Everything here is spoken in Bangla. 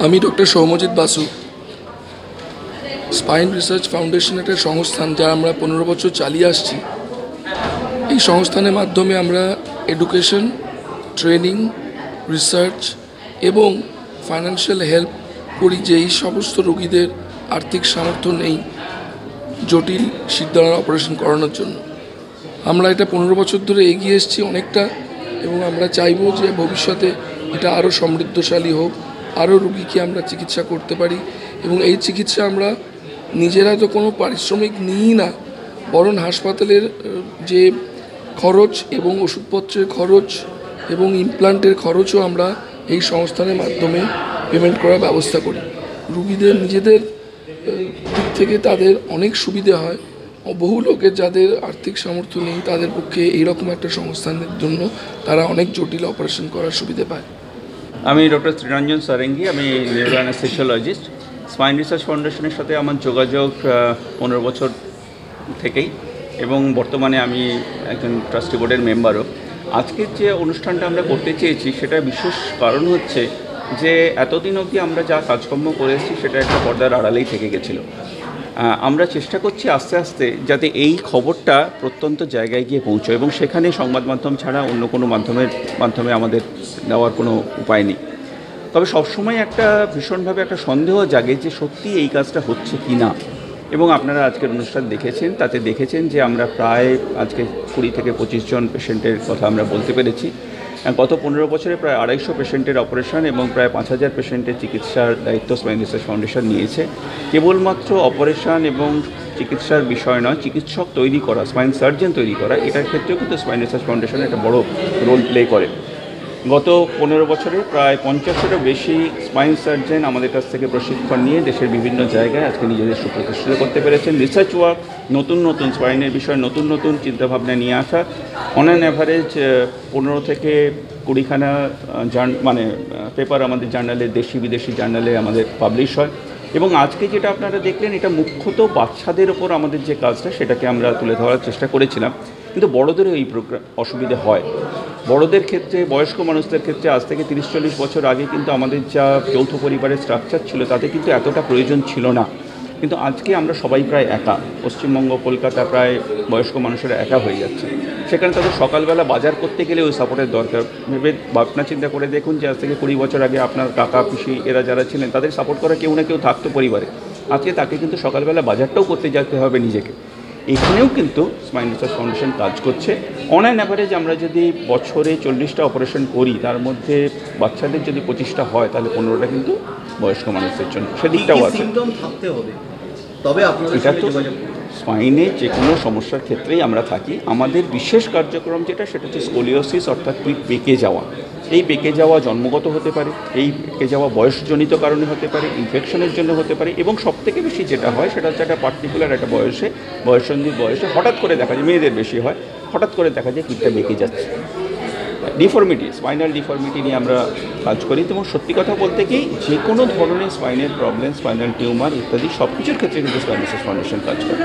আমি doctor Soumyajit Basu. Spine research foundation একটা সংস্থান যা আমরা 15 বছর চালিয়ে আসছি। এই সংস্থানের মাধ্যমে আমরা এডুকেশন, ট্রেনিং, রিসার্চ এবং ফাইন্যান্সিয়াল হেল্প করি যে এই সমস্ত রোগীদের আর্থিক সামর্থ্য নেই জটিল শিরদাঁড়ার অপারেশন করানোর জন্য। আমরা এটা 15 বছর ধরে এগিয়ে এসেছি অনেকটা, এবং আমরা চাইব যে ভবিষ্যতে এটা আরও সমৃদ্ধশালী হোক, আরও রুগীকে আমরা চিকিৎসা করতে পারি। এবং এই চিকিৎসা আমরা নিজেরা তো কোনো পারিশ্রমিক নিই না, বরং হাসপাতালের যে খরচ এবং ওষুধপত্রের খরচ এবং ইমপ্লান্টের খরচও আমরা এই সংস্থানের মাধ্যমে পেমেন্ট করার ব্যবস্থা করি। রুগীদের নিজেদের দিক থেকে তাদের অনেক সুবিধে হয়। বহু লোকের যাদের আর্থিক সামর্থ্য নেই তাদের পক্ষে এইরকম একটা সংস্থানের জন্য তারা অনেক জটিল অপারেশন করার সুবিধে পায়। আমি ডক্টর শ্রীরঞ্জন সারেঙ্গি, আমি নিউরো অ্যানেস্থেসিওলজিস্ট। স্পাইন রিসার্চ ফাউন্ডেশনের সাথে আমার যোগাযোগ 15 বছর থেকেই, এবং বর্তমানে আমি একজন ট্রাস্টি বোর্ডের মেম্বারও। আজকের যে অনুষ্ঠানটা আমরা করতে চেয়েছি সেটা বিশেষ কারণ হচ্ছে যে এতদিন অবধি আমরা যা কাজকর্ম করে এসেছি সেটা একটা পর্দার আড়ালেই থেকে গেছিলো। আমরা চেষ্টা করছি আস্তে আস্তে যাতে এই খবরটা প্রত্যন্ত জায়গায় গিয়ে পৌঁছয়, এবং সেখানে সংবাদ মাধ্যম ছাড়া অন্য কোনো মাধ্যমে আমাদের দেওয়ার কোনো উপায় নেই। তবে সবসময় একটা ভীষণভাবে একটা সন্দেহ জাগে যে সত্যি এই কাজটা হচ্ছে কি না। এবং আপনারা আজকের অনুষ্ঠান দেখেছেন, তাতে দেখেছেন যে আমরা প্রায় আজকে 20 থেকে 25 জন পেশেন্টের কথা আমরা বলতে পেরেছি। গত 15 বছরে প্রায় 250 পেশেন্টের অপারেশন এবং প্রায় 5000 পেশেন্টের চিকিৎসার দায়িত্ব স্পাইন রিসার্চ ফাউন্ডেশন নিয়েছে। কেবলমাত্র অপারেশন এবং চিকিৎসার বিষয় নয়, চিকিৎসক তৈরি করা, স্পাইন সার্জন তৈরি করা, এটার ক্ষেত্রেও কিন্তু স্পাইন রিসার্চ ফাউন্ডেশন একটা বড় রোল প্লে করে। গত 15 বছরে প্রায় 50-এরও বেশি স্পাইন সার্জন আমাদের কাছ থেকে প্রশিক্ষণ নিয়ে দেশের বিভিন্ন জায়গায় আজকে নিজেদের সুপ্রতিষ্ঠিত করতে পেরেছেন। রিসার্চ ওয়ার্ক, নতুন স্পাইনের বিষয়ে নতুন চিন্তাভাবনা নিয়ে আসা, অন অ্যান অ্যাভারেজ 15 থেকে 20খানা পেপার আমাদের জার্নালে, দেশি বিদেশি জার্নালে আমাদের পাবলিশ হয়। এবং আজকে যেটা আপনারা দেখলেন, এটা মুখ্যত বাচ্চাদের ওপর আমাদের যে কাজটা সেটাকে আমরা তুলে ধরার চেষ্টা করেছিলাম। কিন্তু বড়দেরও এই অসুবিধে হয়। বড়দের ক্ষেত্রে, বয়স্ক মানুষদের ক্ষেত্রে আজ থেকে 30-40 বছর আগে কিন্তু আমাদের যা যৌথ পরিবারের স্ট্রাকচার ছিল তাতে কিন্তু এতটা প্রয়োজন ছিল না। কিন্তু আজকে আমরা সবাই প্রায় একা, পশ্চিমবঙ্গ, কলকাতা প্রায় বয়স্ক মানুষেরা একা হয়ে যাচ্ছে। সেখানে তাদের সকালবেলা বাজার করতে গেলে ওই সাপোর্টের দরকার। ভাবনা চিন্তা করে দেখুন যে আজ থেকে 20 বছর আগে আপনার কাকা, পিসি এরা যারা ছিলেন তাদের সাপোর্ট করা কেউ না কেউ থাকতো পরিবারে। আজকে তাকে কিন্তু সকালবেলা বাজারটাও করতে যেতে হবে নিজেকে। এখানেও কিন্তু স্পাইন রিসার্চ ফাউন্ডেশন কাজ করছে। অন অ্যান অ্যাভারেজ আমরা যদি বছরে 40টা অপারেশন করি, তার মধ্যে বাচ্চাদের যদি 25টা হয়, তাহলে 15টা কিন্তু বয়স্ক মানুষদের জন্য। সেদিকটাও আছে। এটা তো স্পাইনে যে কোনো সমস্যার ক্ষেত্রেই আমরা থাকি। আমাদের বিশেষ কার্যক্রম যেটা, সেটা হচ্ছে স্কোলিওসিস, অর্থাৎ পিঠ বেঁকে যাওয়া। এই বেঁকে যাওয়া জন্মগত হতে পারে, এই বেঁকে যাওয়া বয়সজনিত কারণে হতে পারে, ইনফেকশনের জন্য হতে পারে, এবং সবথেকে বেশি যেটা হয় সেটা হচ্ছে একটা পার্টিকুলার একটা বয়সন্ধির বয়সে হঠাৎ করে দেখা যায়, মেয়েদের বেশি হয়, হঠাৎ করে দেখা যায় পিঠটা বেঁকে যাচ্ছে। ডিফর্মিটি, স্পাইনাল ডিফর্মিটি নিয়ে আমরা কাজ করি। এবং সত্যি কথা বলতে কি, যে কোনো ধরনের স্পাইনের প্রবলেম, স্পাইনাল টিউমার ইত্যাদি সব কিছুর ক্ষেত্রে কিন্তু স্পাইন রিসার্চ ফাউন্ডেশন কাজ করে।